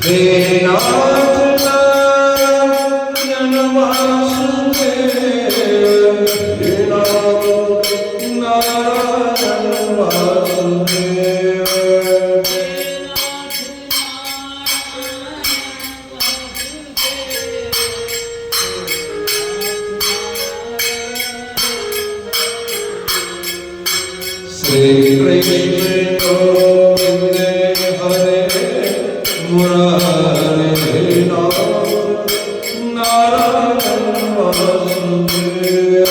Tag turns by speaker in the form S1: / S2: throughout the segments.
S1: हे नाथ नारायण वासुदेव, हे नाथ नारायण वासुदेव। श्री कृष्ण गोविंद हरे मुरारे, नारायण वासुदेव।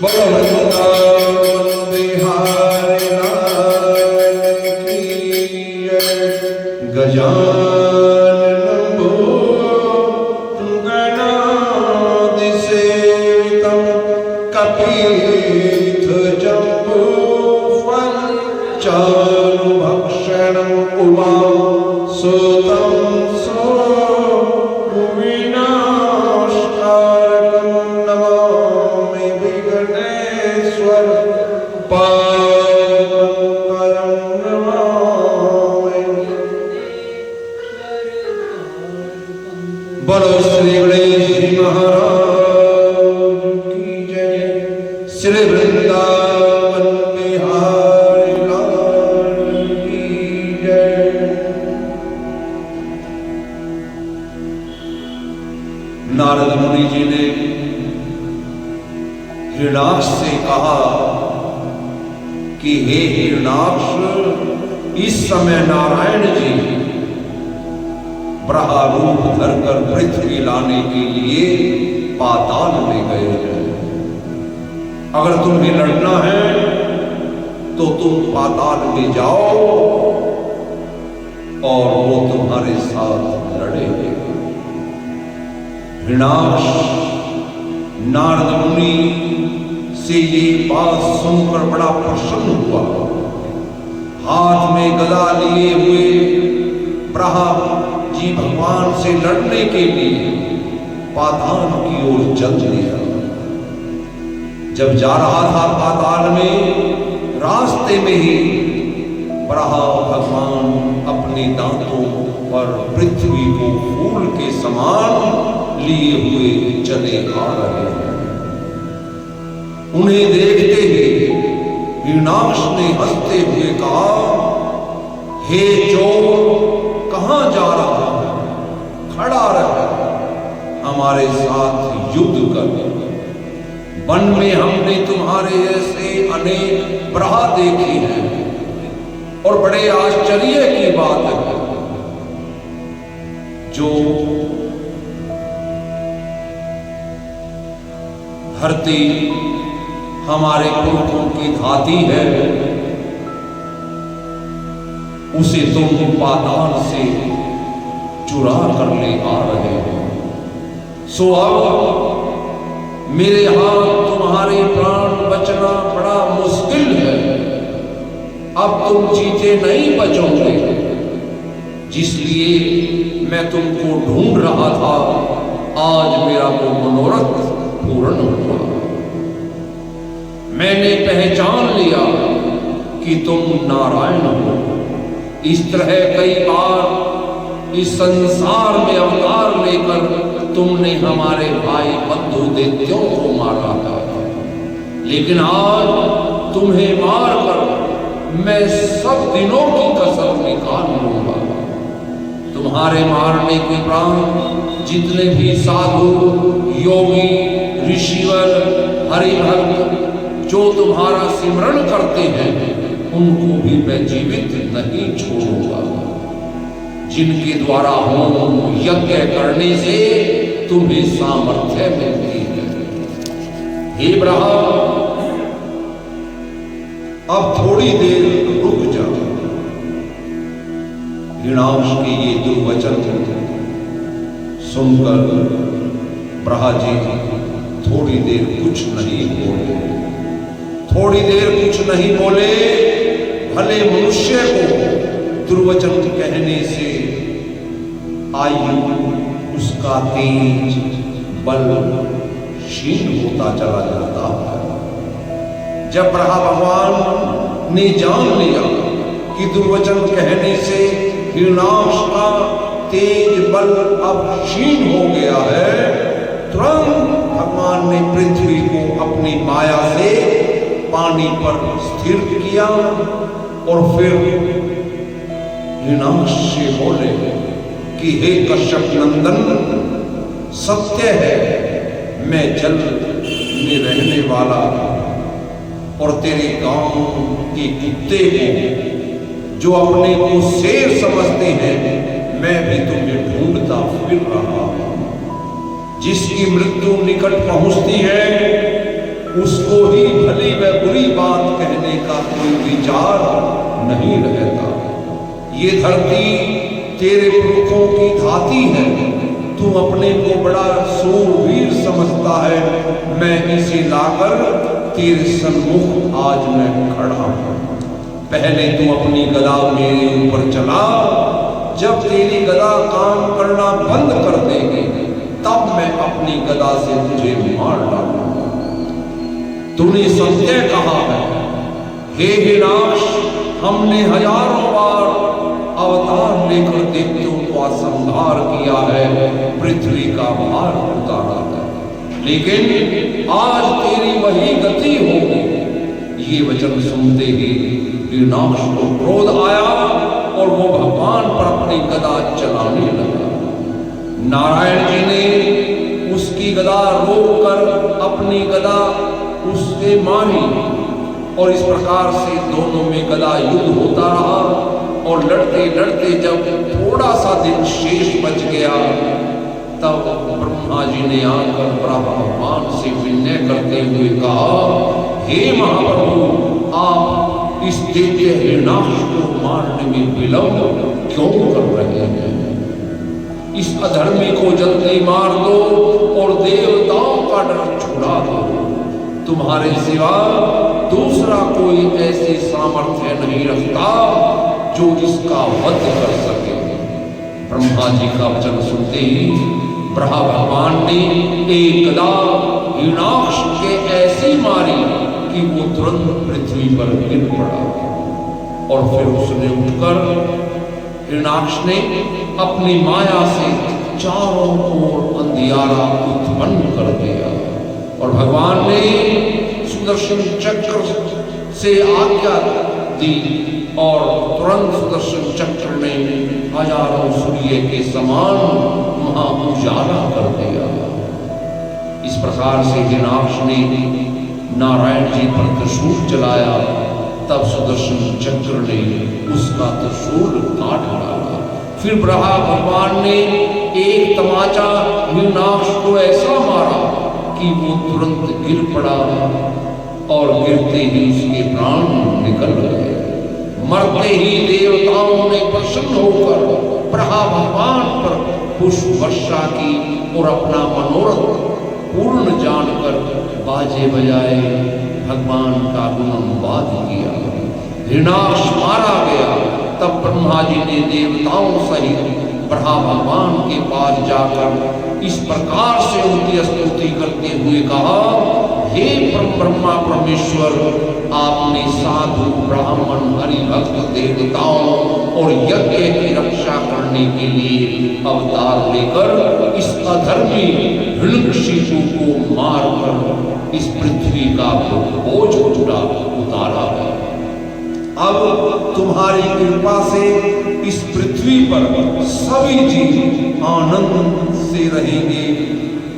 S1: वृंदावन बिहारी लाल की जय। गजाननं भूतगणाधिसेवितं कपित्थजम्बूफलचारुभक्षणम् उमासुतं विनाशकारकं नमामि विघ्नेश्वर पादपङ्कजं नमामि। बोलो श्री गणेश जी महाराज की जय। श्री वृंदावन बिहारी लाल की जय। नारद मुनि जी ने हिरणाक्ष से कहा कि हे हिरणाक्ष, इस समय नारायण जी ब्रह्मा रूप धरकर पृथ्वी लाने के लिए पाताल में गए हैं। अगर तुम्हें लड़ना है तो तुम पाताल में जाओ और वो तुम्हारे साथ लड़ेंगे। हिरणाक्ष नारद मुनि से ये बात सुनकर बड़ा प्रसन्न हुआ। हाथ में गदा लिए हुए ब्रह्मा जी भगवान से लड़ने के लिए पाताल की ओर चल दिया। जब जा रहा था पाताल में, रास्ते में ही ब्रह्मा भगवान अपने दांतों पर पृथ्वी को फूल के समान लिए हुए चले आ रहे हैं। उन्हें देखते ही हिरणाक्ष ने हंसते हुए कहा, हे चोर, कहां जा रहा है? खड़ा रह, हमारे साथ युद्ध कर। वन में हमने तुम्हारे ऐसे अनेक ब्रह्मा देखे हैं और बड़े आश्चर्य की बात है, जो धरती हमारे पुरखों की धाती है, उसे तुम पाताल से चुरा कर ले आ रहे हो। सो अब मेरे हाथ तुम्हारे प्राण बचना बड़ा मुश्किल है। अब तुम जीते नहीं बचोगे, जिसलिए मैं तुमको ढूंढ रहा था। आज मेरा वो मनोरथ पूर्ण हुआ। मैंने पहचान लिया कि तुम नारायण हो। इस तरह कई बार इस संसार में अवतार लेकर तुमने हमारे भाई बंधु दैत्यों को मारा था, लेकिन आज तुम्हें मारकर मैं सब दिनों की कसर निकाल लूंगा। तुम्हारे मारने के प्राण जितने भी साधु, योगी, ऋषिवर, हरिभक्त जो तुम्हारा सिमरण करते हैं, उनको भी मैं जीवित नहीं छोड़ूंगा। जिनके द्वारा होम यज्ञ करने से तुम्हें सामर्थ्य मिलती है। हे ब्रह्मा, अब थोड़ी देर रुक जाओ। हिरणाक्ष के ये दुर्वचन सुनकर ब्रह्मा जी थोड़ी देर कुछ नहीं बोले। थोड़ी देर कुछ नहीं बोले। भले मनुष्य को दुर्वचन कहने से आयु उसका तेज बल क्षीण होता चला जाता है। जब ब्रह्मा भगवान ने जान लिया कि दुर्वचन कहने से हिरण्याक्ष का तेज बल अब क्षीण हो गया है, तुरंत भगवान ने पृथ्वी को अपनी माया से पानी पर स्थिर किया और फिर हिरण्याक्ष से बोले कि हे कश्यप नंदन, सत्य है मैं जल में रहने वाला और तेरे गांव के कुत्ते को जो अपने को शेर समझते हैं, मैं भी तुम्हें ढूंढता फिर रहा हूं। जिसकी मृत्यु निकट पहुंचती है उसको ही भली व बुरी बात कहने का कोई विचार नहीं रहता। ये धरती तेरे पुरखों की धाती है, तू अपने को बड़ा सूरवीर समझता है, मैं इसे लाकर तेरे सन्मुख आज मैं खड़ा हूं। पहले तू अपनी गदा मेरे ऊपर चला, जब तेरी गदा काम करना बंद कर देगी तब मैं अपनी गदा से तुझे मार डालूंगा। तूने सत्य कहा है हे हिरण्याक्ष, हमने हजारों बार अवतार लेकर दैत्यों का संहार किया है, पृथ्वी का भार उतारा है, लेकिन आज तेरी वही गति होगी। ये वचन सुनते ही हिरण्याक्ष को क्रोध आया और वो भगवान पर अपनी गदा चलाने लगा। नारायण जी ने उसकी गदा रोककर अपनी गदा उससे मारी और इस प्रकार से दोनों में गदा युद्ध होता रहा और लड़ते लड़ते जब थोड़ा सा दिन शेष बच गया तब ब्रह्मा जी ने आकर भगवान से विनय करते हुए कहा, हे महाप्रभु, आप इस दैत्य हिरण्याक्ष को मारने में विलंब क्यों कर रहे हैं? इस अधर्मी को जल्दी मार दो और देवताओं का डर छुड़ा दो। तुम्हारे सिवा दूसरा कोई ऐसी सामर्थ्य नहीं रखता जो इसका वध कर सके। ब्रह्मा जी का वचन सुनते ही ब्रह्मा भगवान ने एक गदा हिरण्याक्ष के ऐसी मारी कि वो तुरंत पृथ्वी पर गिर पड़ा और फिर उसने उठकर हिरण्याक्ष ने अपनी माया से चारों ओर अंधियारा उत्पन्न कर दिया और भगवान ने सुदर्शन चक्र से आज्ञा दी और तुरंत सुदर्शन चक्र ने हजारों सूर्य के समान महा उजाला कर दिया। इस प्रकार से हिरण्याक्ष ने नारायण जी पर त्रिशूल चलाया, तब सुदर्शन चक्र ने उसका त्रिशूल काट डाला। फिर ब्रह्मा भगवान ने एक तमाचा हिरण्याक्ष को ऐसा मारा कि वो तुरंत गिर पड़ा और गिरते ही उसके प्राण निकल गए। मरते ही देवताओं ने प्रसन्न होकर ब्रह्मा भगवान पर पुष्प वर्षा की और अपना मनोरथ पूर्ण जानकर बाजे बजाए भगवान का गुणगान किया। हिरण्याक्ष मारा गया, तब ब्रह्मा जी ने देवताओं सहित ब्रह्मा भगवान के पास जाकर इस प्रकार से उनकी स्तुति करते हुए कहा, हे ब्रह्मा परमेश्वर, आपने साधु ब्राह्मण हरिभक्त देवताओं और यज्ञ की रक्षा करने के लिए अवतार लेकर इस अधर्मी हिरण्यकशिपु को मारकर इस पृथ्वी का बोझ उतारा है। अब तुम्हारी कृपा से इस पृथ्वी पर सभी जीव आनंद से रहेंगे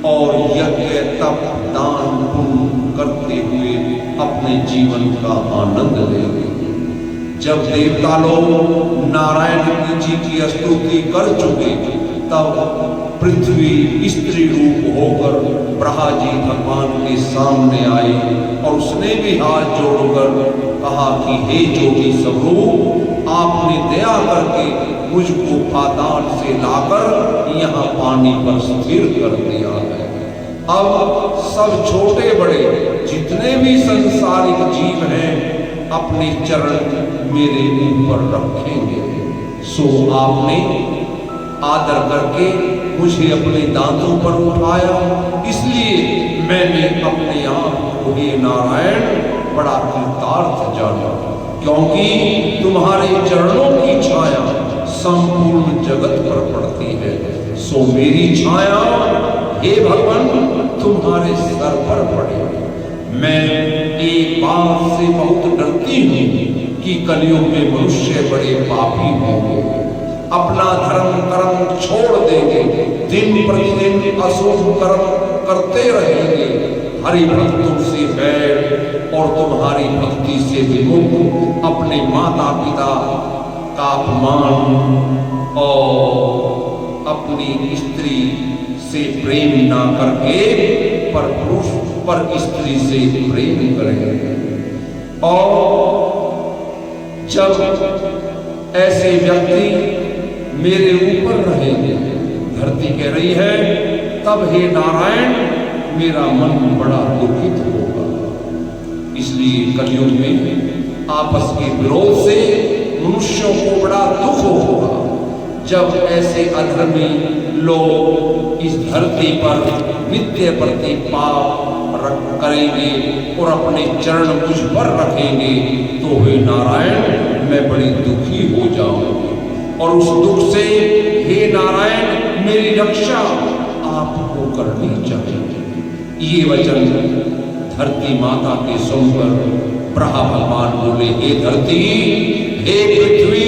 S1: और यज्ञ तप दान पुण्य करते हुए अपने जीवन का आनंद लेंगे। जब देवता लोग नारायण जी की स्तुति कर चुके तब पृथ्वी स्त्री रूप होकर ब्रह्मा जी भगवान के सामने आई और उसने भी हाथ जोड़कर कहा कि हे ज्योति स्वरूप, आपने दया करके मुझको पाताल से लाकर यहाँ पानी पर स्थिर कर दिया है। अब सब छोटे बड़े जितने भी संसारिक जीव हैं अपने चरण मेरे ऊपर रखेंगे। सो आपने आदर करके मुझे अपने दांतों पर उठाया, तुम्हारे चरणों की छाया संपूर्ण जगत पर पड़ती है, सो मेरी छाया हे भगवान तुम्हारे सर पर पड़े। मैं एक बात से बहुत डरती हूँ कि कलयुग में मनुष्य बड़े पापी होंगे, अपना धर्म कर्म छोड़ देंगे, दिन प्रतिदिन अशुभ कर्म करते रहेंगे, हरि भक्तों से बैर और तुम्हारी भक्ति से विमुख अपने माता पिता का अपमान और अपनी स्त्री से प्रेम ना करके पर पुरुष पर स्त्री से प्रेम करेंगे। और जब ऐसे व्यक्ति मेरे ऊपर रहेंगे, धरती कह रही है, तब हे नारायण मेरा मन बड़ा दुखित होगा। इसलिए कलयुग में आपस के विरोध से मनुष्यों को बड़ा दुख होगा। जब ऐसे अधर्मी लोग इस धरती पर नित्य प्रति पाप करेंगे और अपने चरण मुझ पर रखेंगे, तो हे नारायण मैं बड़ी दुखी हो जाऊंगी। और उस दुख से हे नारायण मेरी रक्षा आपको करनी चाहिए। ये वचन धरती माता के सुनकर ब्रह्मा भगवान बोले, हे धरती हे पृथ्वी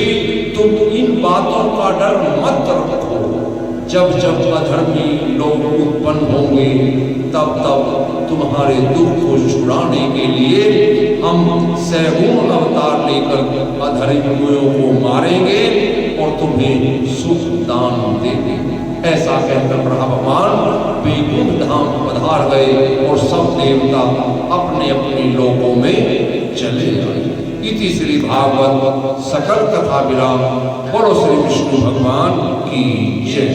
S1: तुम इन बातों का डर मत रखो। जब जब अधर्मी लोग उत्पन्न होंगे तब तब तुम्हारे दुख को छुड़ाने के लिए हम सैगुण अवतार लेकर अधर्मियों को मारेंगे और तुम्हें सुख दान देंगे। ऐसा कहकर ब्रह्मा भगवान वैकुंठ धाम पधार गए और सब देवता अपने अपने लोकों में चले आए। इति श्री भागवत सकल कथा विराम। बोलो श्री विष्णु भगवान की जय।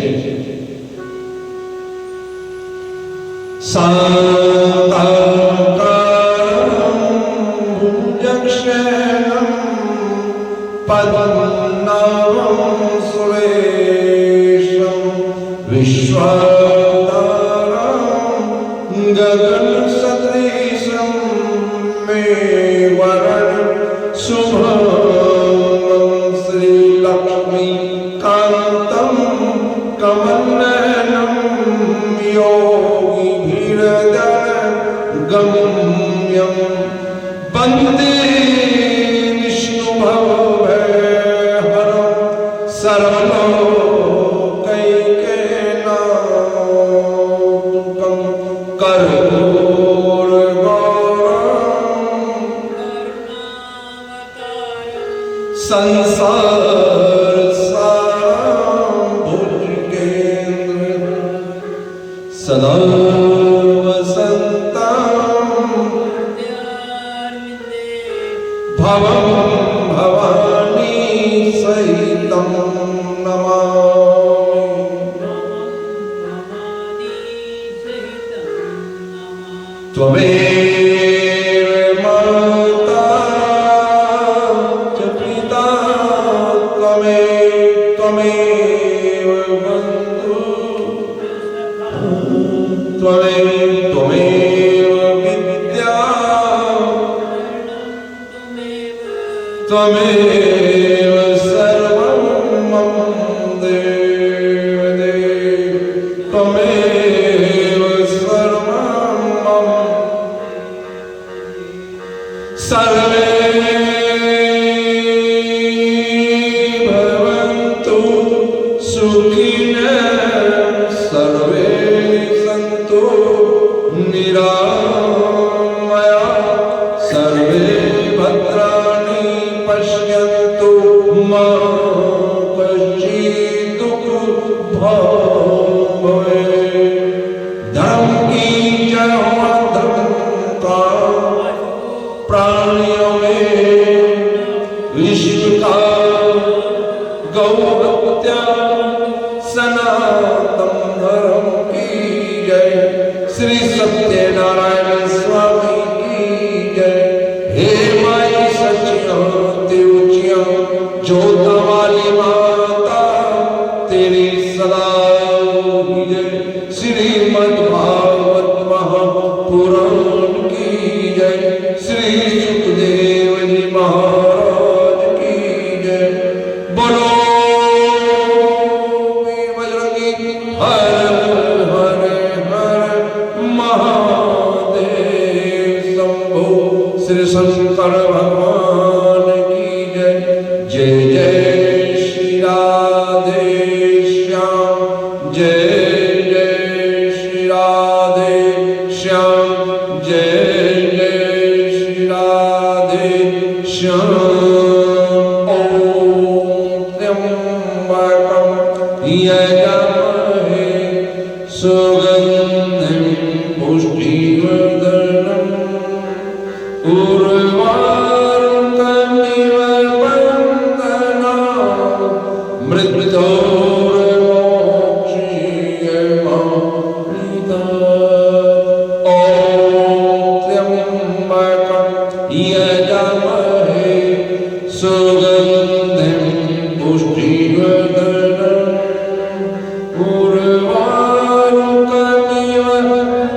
S2: गगन सदृशं मेवरण शुभं श्रीलक्ष्मी कांतं कमलनयनं योगिभिर्गम्यं वन्दे विष्णुभवभयहरं सर्वलोकैकनाथं संसार सारं भुजगेन्द्र सदा वसन्तं भवं भवानी सहितं नमामि। त्वमेव माता च पिता त्वमेव बन्धुः त्वमेव विद्या त्वमेव सर्वं मम देव त्वमेव सर्वं मम। सर्वे भवन्तु सुखिनः सर्वे सन्तु निरामयाः सर्वे भद्राणि पश्यन्तु मा कश्चित् दुःखभाग् भवेत्। धर्म की जय हो, धर्म का प्राणियों में विश्व का गौ हत्या सनातन धर्म की जय। श्री सत्यनारायण स्वामी की जय। हे माई सचिया देवचिया जोता वाली माता तेरी सदा जय। श्रीमद् भागवत महापुराण की जय। श्री सुखदेव जी महाराज की जय। शंकर भगवान की जय। जय जय श्री राधे श्याम, जय जय श्री राधे श्याम, जय जय श्री राधे श्याम। ओम त्र्यंबकं यजामहे सुगंधिं पुष्टिवर्धनम् उर्वारुकमिव बन्धनात् मृत्योर्मोक्षीयमामृतात्। ॐ त्र्यंबकं यजामहे सुगंधिं पुष्टिवर्धनम् उर्वारुकमिव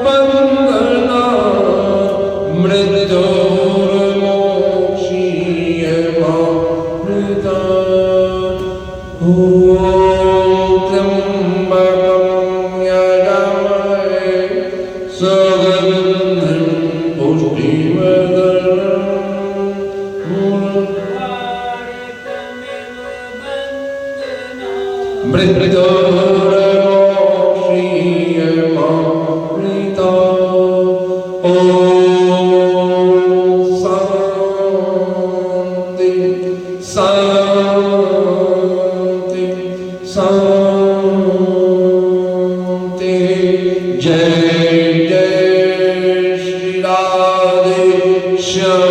S2: बन्धनात् मृत्योर्मोक्षीयमामृतात्। ॐ त्र्यंबकं यजामहे सुगंधिं पुष्टिवर्धनम् मृत्योर्मोक्षीयमामृतात्। ॐ शान्ति शान्ति शान्ति। जय जय श्री राधे श्याम।